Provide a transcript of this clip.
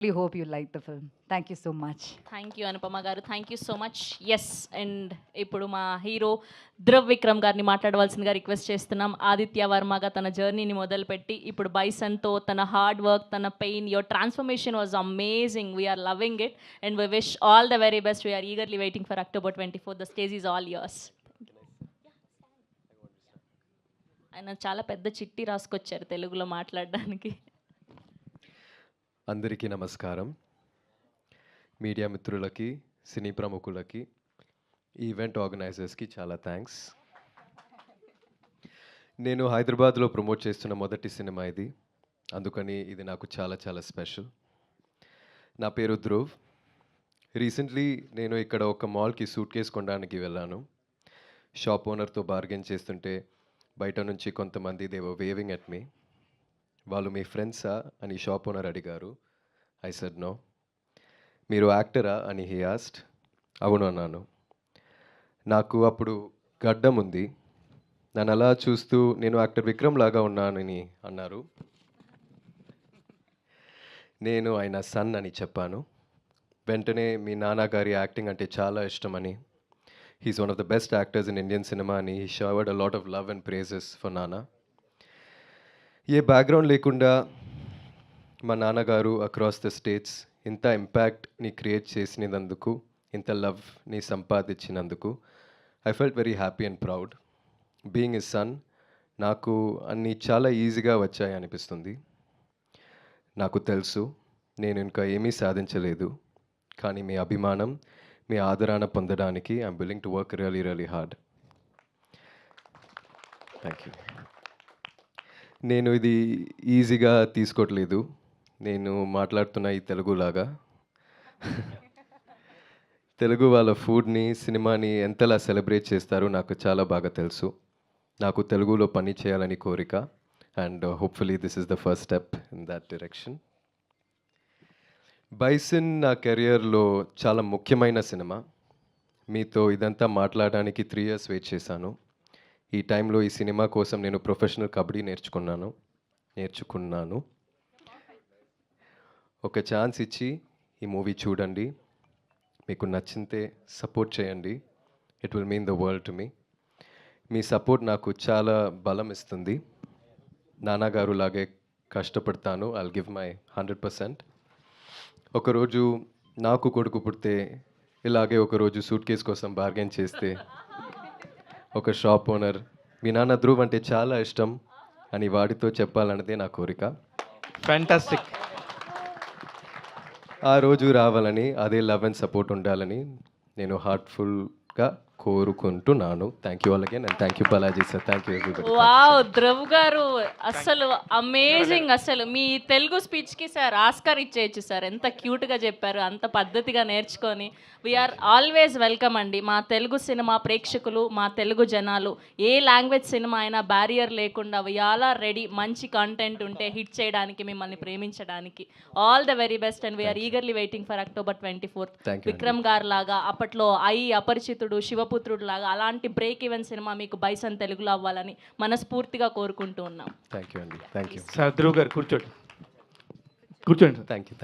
We hope you like the film. Thank you so much. Thank you Anupama garu, thank you so much. Yes, and ఇప్పుడు మా hero Dhruv Vikram గారిని మాట్లాడవలసిందిగా request చేస్తున్నాం. ఆదిత్య వర్మగా తన జర్నీని మొదలుపెట్టి ఇప్పుడు బైసన్తో తన హార్డ్ వర్క్, తన pain, your transformation was amazing. We're loving it and we wish all the very best. We're eagerly waiting for October 24. The stage is all yours. ఆయన చాలా పెద్ద చిట్టి రాసుకొచ్చారు తెలుగులో మాట్లాడడానికి. అందరికీ నమస్కారం. మీడియా మిత్రులకి, సినీ ప్రముఖులకి, ఈవెంట్ ఆర్గనైజర్స్కి చాలా థ్యాంక్స్. నేను హైదరాబాద్లో ప్రమోట్ చేస్తున్న మొదటి సినిమా ఇది, అందుకని ఇది నాకు చాలా చాలా స్పెషల్. నా పేరు ధ్రువ్. రీసెంట్లీ నేను ఇక్కడ ఒక మాల్కి సూట్ కేస్ కొనడానికి వెళ్ళాను. షాప్ ఓనర్తో బార్గెన్ చేస్తుంటే బయట నుంచి కొంతమంది దేవర్ వేవింగ్ ఎట్ మీ. వాళ్ళు మీ ఫ్రెండ్సా అని షాప్ ఓనర్ అడిగారు. I said no. మీరు యాక్టరా అని హీ ఆస్క్డ్. అవును అన్నాను. నాకు అప్పుడు గడ్డం ఉంది. నన్ను అలా చూస్తూ నేను యాక్టర్ విక్రమ్ లాగా ఉన్నానని అన్నారు. నేను ఆయన సన్ అని చెప్పాను. వెంటనే మీ నాన్నగారి యాక్టింగ్ అంటే చాలా ఇష్టమని, he's one of the best actors in Indian cinema అని he showered a lot of love and praises for నాన్న. ఏ బ్యాక్గ్రౌండ్ లేకుండా మా నాన్నగారు అక్రాస్ ద స్టేట్స్ ఇంత ఇంపాక్ట్ని క్రియేట్ చేసినందుకు, ఇంత లవ్ని సంపాదించినందుకు I felt very happy and proud. Being a son నాకు అన్నీ చాలా ఈజీగా వచ్చాయి అనిపిస్తుంది. నాకు తెలుసు నేను ఇంకా ఏమీ సాధించలేదు, కానీ మీ అభిమానం, మీ ఆదరణ పొందడానికి I'm willing to work really really hard. Thank you. నేను ఇది ఈజీగా తీసుకోవట్లేదు. నేను మాట్లాడుతున్న ఈ తెలుగులాగా. తెలుగు వాళ్ళ ఫుడ్ని, సినిమాని ఎంతలా సెలబ్రేట్ చేస్తారో నాకు చాలా బాగా తెలుసు. నాకు తెలుగులో పని చేయాలని కోరిక, and hopefully this is the first step in that direction. Bison నా కెరియర్లో చాలా ముఖ్యమైన సినిమా. మీతో ఇదంతా మాట్లాడడానికి 3 years వెయిట్ చేశాను. ఈ టైంలో ఈ సినిమా కోసం నేను ప్రొఫెషనల్ కబడ్డీ నేర్చుకున్నాను. ఒక ఛాన్స్ ఇచ్చి ఈ మూవీ చూడండి. మీకు నచ్చితే సపోర్ట్ చేయండి. It will mean the world to me. Me support నాకు చాలా బలం ఇస్తుంది. నాన్నగారు లాగే కష్టపడతాను. I'll give my 100%. ఒకరోజు నాకు కొడుకు పుడితే ఇలాగే ఒకరోజు సూట్ కేస్ కోసం బార్గెన్ చేస్తే ఒక షాప్ ఓనర్ మీ నాన్న ధ్రువ్ అంటే చాలా ఇష్టం అని వాడితో చెప్పాలన్నదే నా కోరిక. ఫ్యాంటాస్టిక్. ఆ రోజు రావాలని, అదే లవ్ అండ్ సపోర్ట్ ఉండాలని నేను హార్ట్ఫుల్గా కోరుకుంటున్నాను. Thank you all again and thank you Balaji sir. Thank you everybody. Wow, Dhruv గారు అసలు అమేజింగ్. అసలు మీ తెలుగు స్పీచ్కి సార్ ఆస్కార్ ఇచ్చేయచ్చు సార్. ఎంత క్యూట్గా చెప్పారు, అంత పద్ధతిగా నేర్చుకొని. వీఆర్ ఆల్వేస్ వెల్కమ్ అండి. మా తెలుగు సినిమా ప్రేక్షకులు, మా తెలుగు జనాలు, ఏ లాంగ్వేజ్ సినిమా అయినా బ్యారియర్ లేకుండా వీఆర్ ఆర్ రెడీ. మంచి కంటెంట్ ఉంటే హిట్ చేయడానికి, మిమ్మల్ని ప్రేమించడానికి. All the very best and we're eagerly waiting for October 24. Thank you. Vikram garu లాగా, అప్పట్లో అపరిచితుడు, శివపుత్రుడు లాగా అలాంటి బ్రేక్ ఈవెన్ సినిమా మీకు బైసన్ తెలుగులో అవ్వాలని మనస్ఫూర్తిగా కోరుకుంటూ ఉన్నాం. థ్యాంక్ యూ అండి. Thank you. Sir Dhruv garu కూర్చోండి. Thank you.